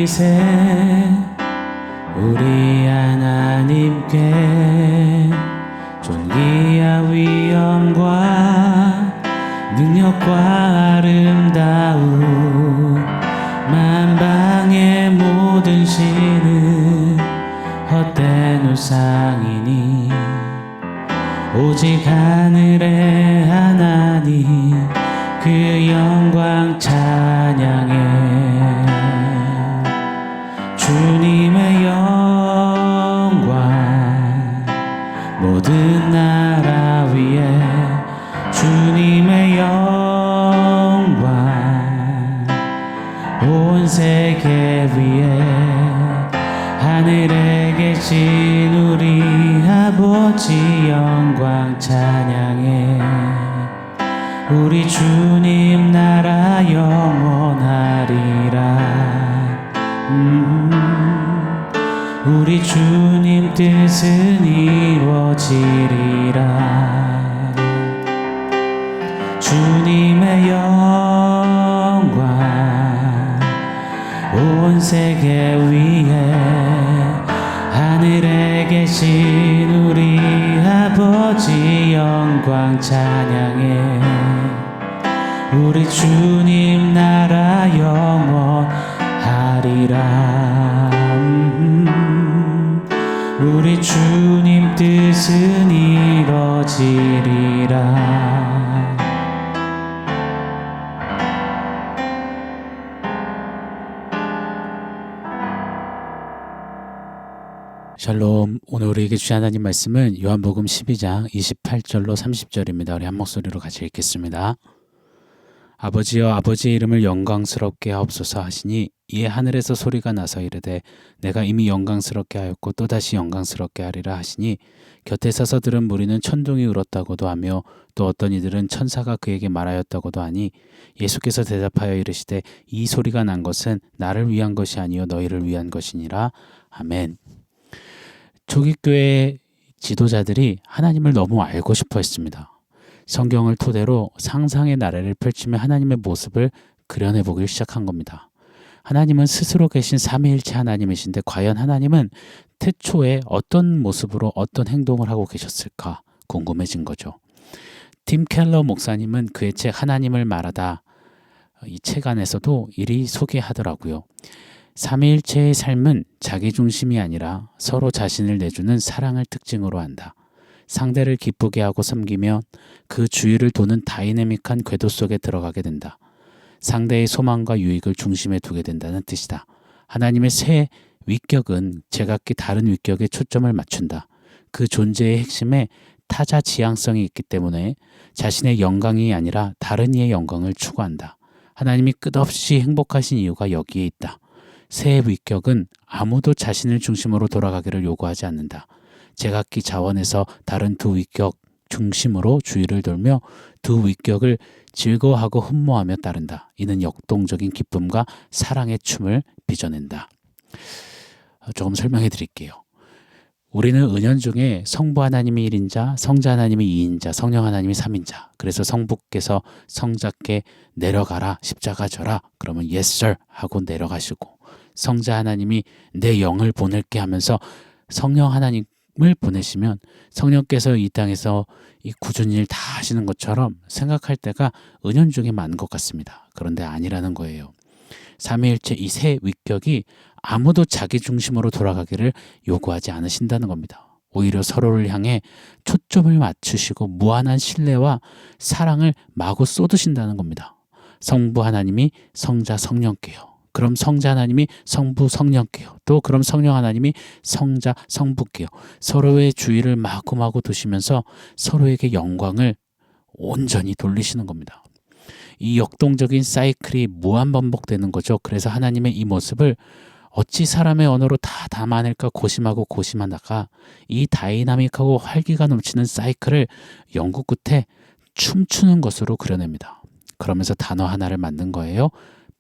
새 우리 하나님께 존귀와 위엄과 능력과 아름다움 만방의 모든 신은 헛된 우상이니 오직 하늘의 하나님 그 영광 찬양해. 주님의 영광 모든 나라 위에 주님의 영광 온 세계 위에 하늘에 계신 우리 아버지 영광 찬양해. 우리 주님 나라 영원하리라. 우리 주님 뜻은 이루어지리라. 주님의 영광 온 세계 위에 하늘에 계신 우리 아버지 영광 찬양해. 우리 주님 나라 영원하리라. 우리 주님 뜻은 이루어지리라. 샬롬. 오늘 우리에게 주신 하나님 말씀은 요한복음 12장 28절로 30절입니다. 우리 한 목소리로 같이 읽겠습니다. 아버지여 아버지의 이름을 영광스럽게 하옵소서 하시니 이에 하늘에서 소리가 나서 이르되 내가 이미 영광스럽게 하였고 또다시 영광스럽게 하리라 하시니 곁에 서서 들은 무리는 천둥이 울었다고도 하며 또 어떤 이들은 천사가 그에게 말하였다고도 하니 예수께서 대답하여 이르시되 이 소리가 난 것은 나를 위한 것이 아니요 너희를 위한 것이니라. 아멘. 초기 교회 지도자들이 하나님을 너무 알고 싶어 했습니다. 성경을 토대로 상상의 나래를 펼치며 하나님의 모습을 그려내보기 시작한 겁니다. 하나님은 스스로 계신 삼위일체 하나님이신데 과연 하나님은 태초에 어떤 모습으로 어떤 행동을 하고 계셨을까 궁금해진 거죠. 팀 켈러 목사님은 그의 책 하나님을 말하다 이 책 안에서도 이리 소개하더라고요. 삼위일체의 삶은 자기 중심이 아니라 서로 자신을 내주는 사랑을 특징으로 한다. 상대를 기쁘게 하고 섬기면 그 주위를 도는 다이내믹한 궤도 속에 들어가게 된다. 상대의 소망과 유익을 중심에 두게 된다는 뜻이다. 하나님의 새 위격은 제각기 다른 위격에 초점을 맞춘다. 그 존재의 핵심에 타자 지향성이 있기 때문에 자신의 영광이 아니라 다른 이의 영광을 추구한다. 하나님이 끝없이 행복하신 이유가 여기에 있다. 새 위격은 아무도 자신을 중심으로 돌아가기를 요구하지 않는다. 제각기 자원에서 다른 두 위격 중심으로 주위를 돌며 두 위격을 즐거워하고 흠모하며 따른다. 이는 역동적인 기쁨과 사랑의 춤을 빚어낸다. 조금 설명해 드릴게요. 우리는 은연중에 성부 하나님이 1인자, 성자 하나님이 2인자, 성령 하나님이 3인자. 그래서 성부께서 성자께 내려가라, 십자가 져라. 그러면 yes sir 하고 내려가시고 성자 하나님이 내 영을 보낼게 하면서 성령 하나님을 보내시면 성령께서 이 땅에서 이 굳은 일 다 하시는 것처럼 생각할 때가 은연중에 많은 것 같습니다. 그런데 아니라는 거예요. 삼위일체 이 세 위격이 아무도 자기 중심으로 돌아가기를 요구하지 않으신다는 겁니다. 오히려 서로를 향해 초점을 맞추시고 무한한 신뢰와 사랑을 마구 쏟으신다는 겁니다. 성부 하나님이 성자 성령께요. 그럼 성자 하나님이 성부 성령께요. 또 그럼 성령 하나님이 성자 성부께요. 서로의 주의를 마구마구 두시면서 서로에게 영광을 온전히 돌리시는 겁니다. 이 역동적인 사이클이 무한 반복되는 거죠. 그래서 하나님의 이 모습을 어찌 사람의 언어로 다 담아낼까 고심하다가 이 다이나믹하고 활기가 넘치는 사이클을 연구 끝에 춤추는 것으로 그려냅니다. 그러면서 단어 하나를 만든 거예요.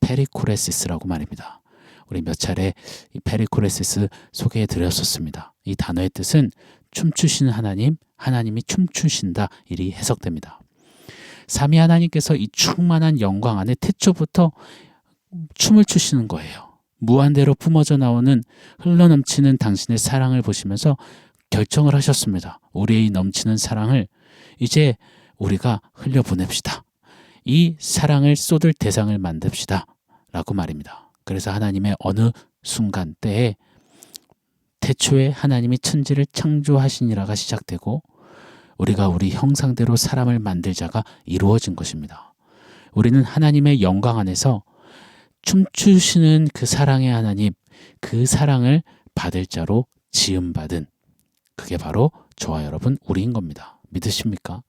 페리코레시스라고 말입니다. 우리 몇 차례 이 페리코레시스 소개해 드렸었습니다. 이 단어의 뜻은 춤추시는 하나님, 하나님이 춤추신다 이리 해석됩니다. 삼위 하나님께서 이 충만한 영광 안에 태초부터 춤을 추시는 거예요. 무한대로 뿜어져 나오는 흘러넘치는 당신의 사랑을 보시면서 결정을 하셨습니다. 우리의 넘치는 사랑을 이제 우리가 흘려보냅시다. 이 사랑을 쏟을 대상을 만듭시다 라고 말입니다. 그래서 하나님의 어느 순간 때에 태초에 하나님이 천지를 창조하시니라가 시작되고 우리가 우리 형상대로 사람을 만들자가 이루어진 것입니다. 우리는 하나님의 영광 안에서 춤추시는 그 사랑의 하나님, 그 사랑을 받을 자로 지음받은, 그게 바로 저와 여러분 우리인 겁니다. 믿으십니까?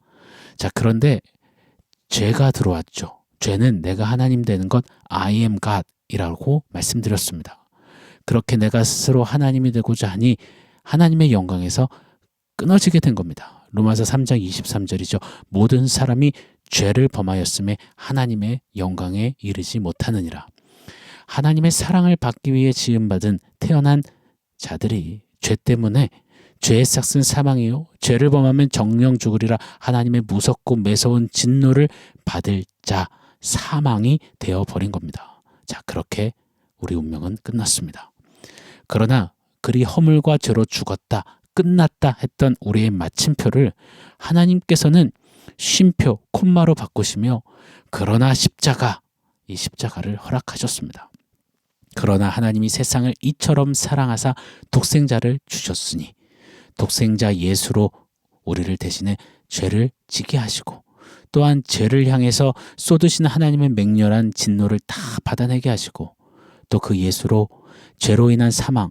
자, 그런데 죄가 들어왔죠. 죄는 내가 하나님 되는 것 I am God 이라고 말씀드렸습니다. 그렇게 내가 스스로 하나님이 되고자 하니 하나님의 영광에서 끊어지게 된 겁니다. 로마서 3장 23절이죠. 모든 사람이 죄를 범하였음에 하나님의 영광에 이르지 못하느니라. 하나님의 사랑을 받기 위해 지음받은 태어난 자들이 죄 때문에 죄의 삭은 사망이요 죄를 범하면 정령 죽으리라 하나님의 무섭고 매서운 진노를 받을 자 사망이 되어버린 겁니다. 자, 그렇게 우리 운명은 끝났습니다. 그러나 그리 허물과 죄로 죽었다, 끝났다 했던 우리의 마침표를 하나님께서는 쉼표, 콤마로 바꾸시며 그러나 십자가, 이 십자가를 허락하셨습니다. 그러나 하나님이 세상을 이처럼 사랑하사 독생자를 주셨으니 독생자 예수로 우리를 대신해 죄를 지게 하시고 또한 죄를 향해서 쏟으신 하나님의 맹렬한 진노를 다 받아내게 하시고 또 그 예수로 죄로 인한 사망,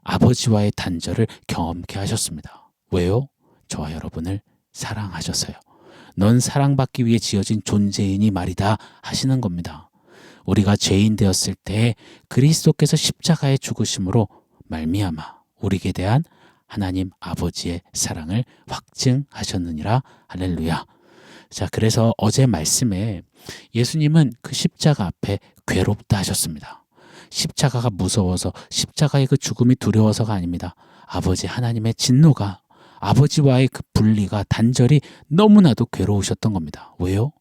아버지와의 단절을 경험케 하셨습니다. 왜요? 저와 여러분을 사랑하셔서요. 넌 사랑받기 위해 지어진 존재이니 말이다 하시는 겁니다. 우리가 죄인 되었을 때 그리스도께서 십자가에 죽으심으로 말미암아 우리에게 대한 하나님 아버지의 사랑을 확증하셨느니라. 할렐루야. 자, 그래서 어제 말씀에 예수님은 그 십자가 앞에 괴롭다 하셨습니다. 십자가가 무서워서 십자가의 그 죽음이 두려워서가 아닙니다. 아버지 하나님의 진노가 아버지와의 그 분리가 단절이 너무나도 괴로우셨던 겁니다. 왜요?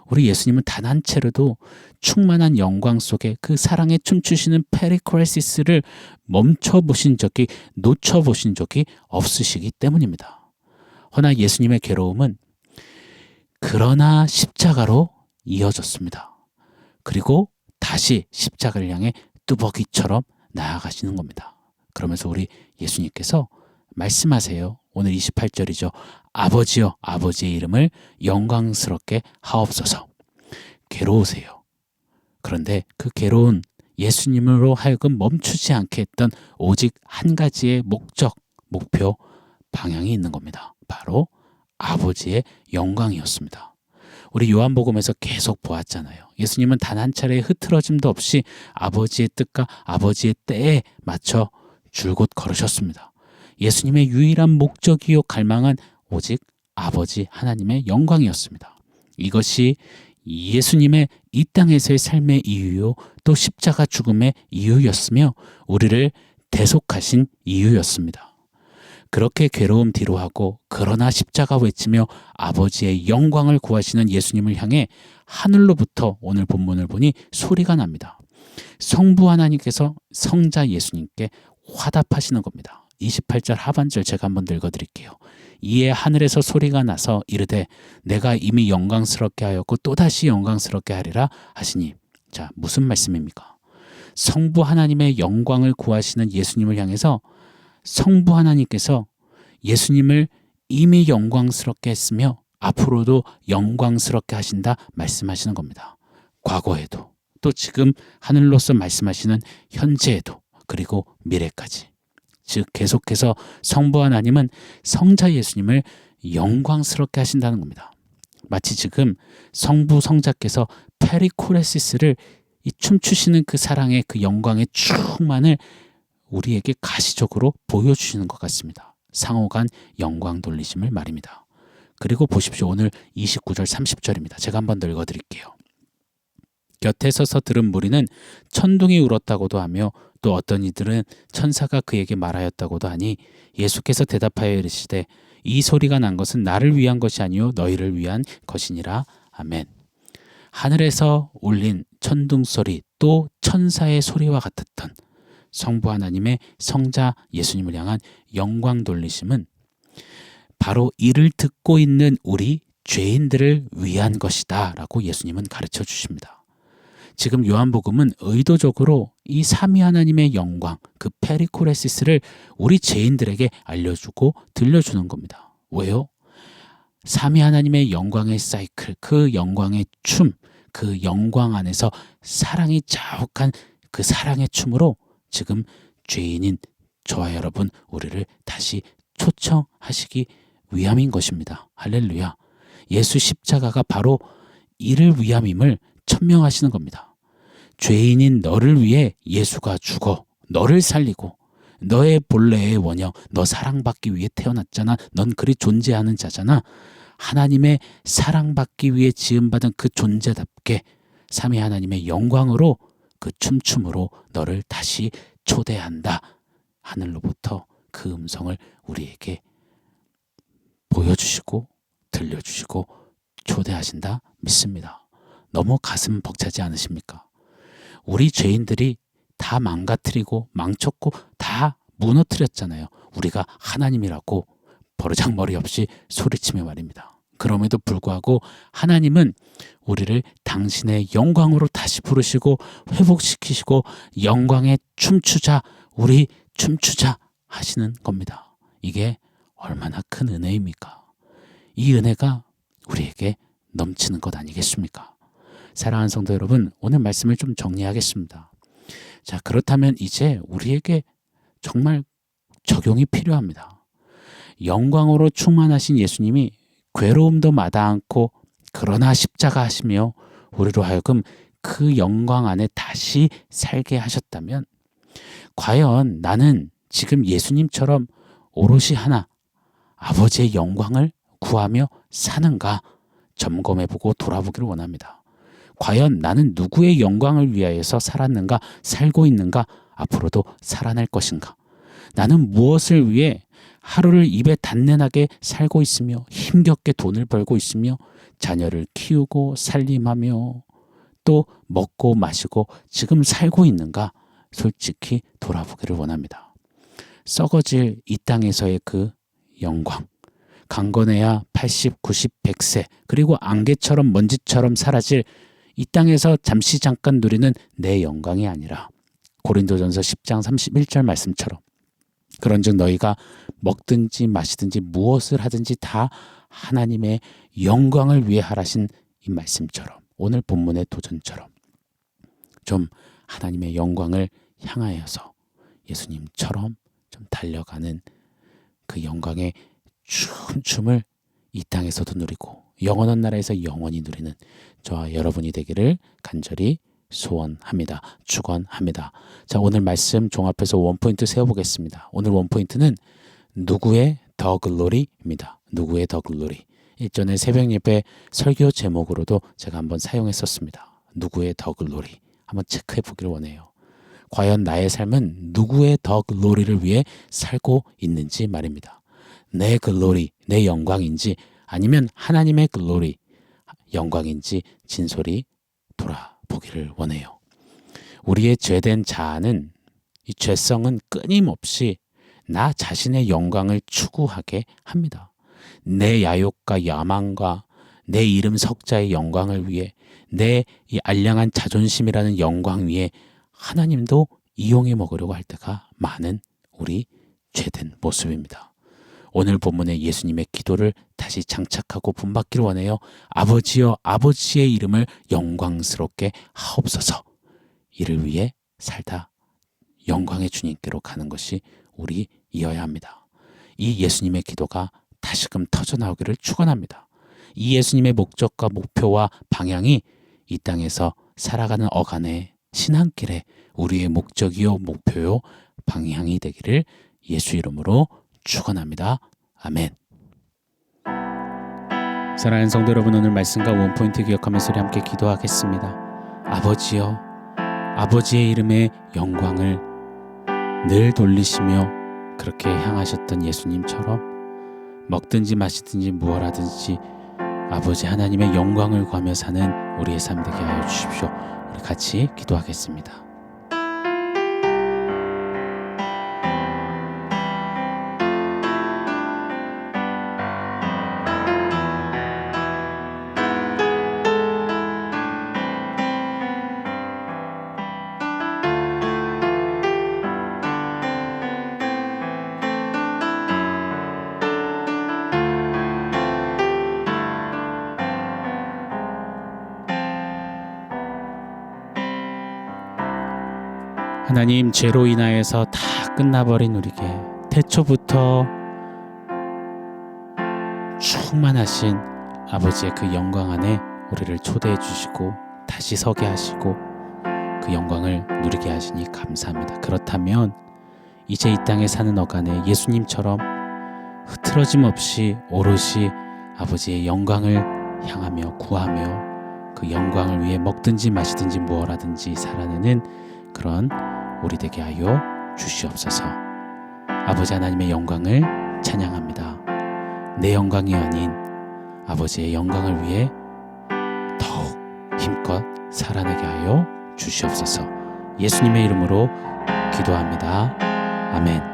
우리 예수님은 단 한 채로도 충만한 영광 속에 그 사랑에 춤추시는 페리코레시스를 멈춰보신 적이 놓쳐보신 적이 없으시기 때문입니다. 허나 예수님의 괴로움은 그러나 십자가로 이어졌습니다. 그리고 다시 십자가를 향해 뚜벅이처럼 나아가시는 겁니다. 그러면서 우리 예수님께서 말씀하세요. 오늘 28절이죠. 아버지여 아버지의 이름을 영광스럽게 하옵소서. 괴로우세요. 그런데 그 괴로운 예수님으로 하여금 멈추지 않게 했던 오직 한 가지의 목적, 목표, 방향이 있는 겁니다. 바로 아버지의 영광이었습니다. 우리 요한복음에서 계속 보았잖아요. 예수님은 단 한 차례의 흐트러짐도 없이 아버지의 뜻과 아버지의 때에 맞춰 줄곧 걸으셨습니다. 예수님의 유일한 목적이요 갈망은 오직 아버지 하나님의 영광이었습니다. 이것이 예수님의 이 땅에서의 삶의 이유요 또 십자가 죽음의 이유였으며 우리를 대속하신 이유였습니다. 그렇게 괴로움 뒤로 하고 그러나 십자가 외치며 아버지의 영광을 구하시는 예수님을 향해 하늘로부터 오늘 본문을 보니 소리가 납니다. 성부 하나님께서 성자 예수님께 화답하시는 겁니다. 28절 하반절 제가 한번 읽어드릴게요. 이에 하늘에서 소리가 나서 이르되 내가 이미 영광스럽게 하였고 또다시 영광스럽게 하리라 하시니. 자, 무슨 말씀입니까? 성부 하나님의 영광을 구하시는 예수님을 향해서 성부 하나님께서 예수님을 이미 영광스럽게 했으며 앞으로도 영광스럽게 하신다 말씀하시는 겁니다. 과거에도 또 지금 하늘로서 말씀하시는 현재에도 그리고 미래까지. 즉 계속해서 성부 하나님은 성자 예수님을 영광스럽게 하신다는 겁니다. 마치 지금 성부 성자께서 페리코레시스를 이 춤추시는 그 사랑의 그 영광의 충만을 우리에게 가시적으로 보여주시는 것 같습니다. 상호간 영광 돌리심을 말입니다. 그리고 보십시오. 오늘 29절 30절입니다. 제가 한번 더 읽어드릴게요. 곁에 서서 들은 무리는 천둥이 울었다고도 하며 또 어떤 이들은 천사가 그에게 말하였다고도 하니 예수께서 대답하여 이르시되 이 소리가 난 것은 나를 위한 것이 아니요 너희를 위한 것이니라. 아멘. 하늘에서 울린 천둥소리 또 천사의 소리와 같았던 성부 하나님의 성자 예수님을 향한 영광 돌리심은 바로 이를 듣고 있는 우리 죄인들을 위한 것이다 라고 예수님은 가르쳐 주십니다. 지금 요한복음은 의도적으로 이 삼위 하나님의 영광, 그 페리코레시스를 우리 죄인들에게 알려주고 들려주는 겁니다. 왜요? 삼위 하나님의 영광의 사이클, 그 영광의 춤, 그 영광 안에서 사랑이 자욱한 그 사랑의 춤으로 지금 죄인인 저와 여러분 우리를 다시 초청하시기 위함인 것입니다. 할렐루야. 예수 십자가가 바로 이를 위함임을 천명하시는 겁니다. 죄인인 너를 위해 예수가 죽어 너를 살리고 너의 본래의 원형, 너 사랑받기 위해 태어났잖아. 넌 그리 존재하는 자잖아. 하나님의 사랑받기 위해 지음받은 그 존재답게 삼위 하나님의 영광으로 그 춤춤으로 너를 다시 초대한다. 하늘로부터 그 음성을 우리에게 보여주시고 들려주시고 초대하신다 믿습니다. 너무 가슴 벅차지 않으십니까? 우리 죄인들이 다 망가뜨리고 망쳤고 다 무너뜨렸잖아요. 우리가 하나님이라고 버르장머리 없이 소리치며 말입니다. 그럼에도 불구하고 하나님은 우리를 당신의 영광으로 다시 부르시고 회복시키시고 영광에 춤추자, 우리 춤추자 하시는 겁니다. 이게 얼마나 큰 은혜입니까? 이 은혜가 우리에게 넘치는 것 아니겠습니까? 사랑하는 성도 여러분, 오늘 말씀을 좀 정리하겠습니다. 자, 그렇다면 이제 우리에게 정말 적용이 필요합니다. 영광으로 충만하신 예수님이 괴로움도 마다 않고 그러나 십자가 하시며 우리로 하여금 그 영광 안에 다시 살게 하셨다면 과연 나는 지금 예수님처럼 오롯이 하나 아버지의 영광을 구하며 사는가 점검해보고 돌아보기를 원합니다. 과연 나는 누구의 영광을 위하여서 살았는가, 살고 있는가, 앞으로도 살아날 것인가? 나는 무엇을 위해 하루를 입에 단련하게 살고 있으며 힘겹게 돈을 벌고 있으며 자녀를 키우고 살림하며 또 먹고 마시고 지금 살고 있는가? 솔직히 돌아보기를 원합니다. 썩어질 이 땅에서의 그 영광, 강건해야 80, 90, 100세 그리고 안개처럼 먼지처럼 사라질 이 땅에서 잠시 잠깐 누리는 내 영광이 아니라 고린도전서 10장 31절 말씀처럼 그런즉 너희가 먹든지 마시든지 무엇을 하든지 다 하나님의 영광을 위해 하라신 이 말씀처럼 오늘 본문의 도전처럼 좀 하나님의 영광을 향하여서 예수님처럼 좀 달려가는 그 영광의 춤을 이 땅에서도 누리고 영원한 나라에서 영원히 누리는 저와 여러분이 되기를 간절히 소원합니다. 축원합니다. 자, 오늘 말씀 종합해서 원포인트 세워보겠습니다. 오늘 원포인트는 누구의 더 글로리입니다. 누구의 더 글로리. 일전에 새벽 예배 설교 제목으로도 제가 한번 사용했었습니다. 누구의 더 글로리. 한번 체크해 보기를 원해요. 과연 나의 삶은 누구의 더 글로리를 위해 살고 있는지 말입니다. 내 글로리, 내 영광인지 아니면 하나님의 글로리, 영광인지 진솔히 돌아보기를 원해요. 우리의 죄된 자아는 이 죄성은 끊임없이 나 자신의 영광을 추구하게 합니다. 내 야욕과 야망과 내 이름 석자의 영광을 위해 내 이 알량한 자존심이라는 영광 위에 하나님도 이용해 먹으려고 할 때가 많은 우리 죄된 모습입니다. 오늘 본문의 예수님의 기도를 다시 장착하고 본받기를 원해요. 아버지여, 아버지의 이름을 영광스럽게 하옵소서. 이를 위해 살다 영광의 주님께로 가는 것이 우리이어야 합니다. 이 예수님의 기도가 다시금 터져나오기를 축원합니다. 이 예수님의 목적과 목표와 방향이 이 땅에서 살아가는 어간의 신앙길에 우리의 목적이요 목표요 방향이 되기를 예수 이름으로 축원합니다. 아멘. 사랑하는 성도 여러분, 오늘 말씀과 원포인트 기억하면서 우리 함께 기도하겠습니다. 아버지여, 아버지의 이름의 영광을 늘 돌리시며 그렇게 향하셨던 예수님처럼 먹든지 마시든지 무엇 하든지 아버지 하나님의 영광을 구하며 사는 우리의 삶 되게 하여 주십시오. 우리 같이 기도하겠습니다. 하나님, 죄로 인하여서 다 끝나버린 우리에게 태초부터 충만하신 아버지의 그 영광 안에 우리를 초대해 주시고 다시 서게 하시고 그 영광을 누리게 하시니 감사합니다. 그렇다면 이제 이 땅에 사는 어간에 예수님처럼 흐트러짐 없이 오롯이 아버지의 영광을 향하며 구하며 그 영광을 위해 먹든지 마시든지 무엇하든지 살아내는 그런 우리 되게 하여 주시옵소서. 아버지 하나님의 영광을 찬양합니다. 내 영광이 아닌 아버지의 영광을 위해 더욱 힘껏 살아내게 하여 주시옵소서. 예수님의 이름으로 기도합니다. 아멘.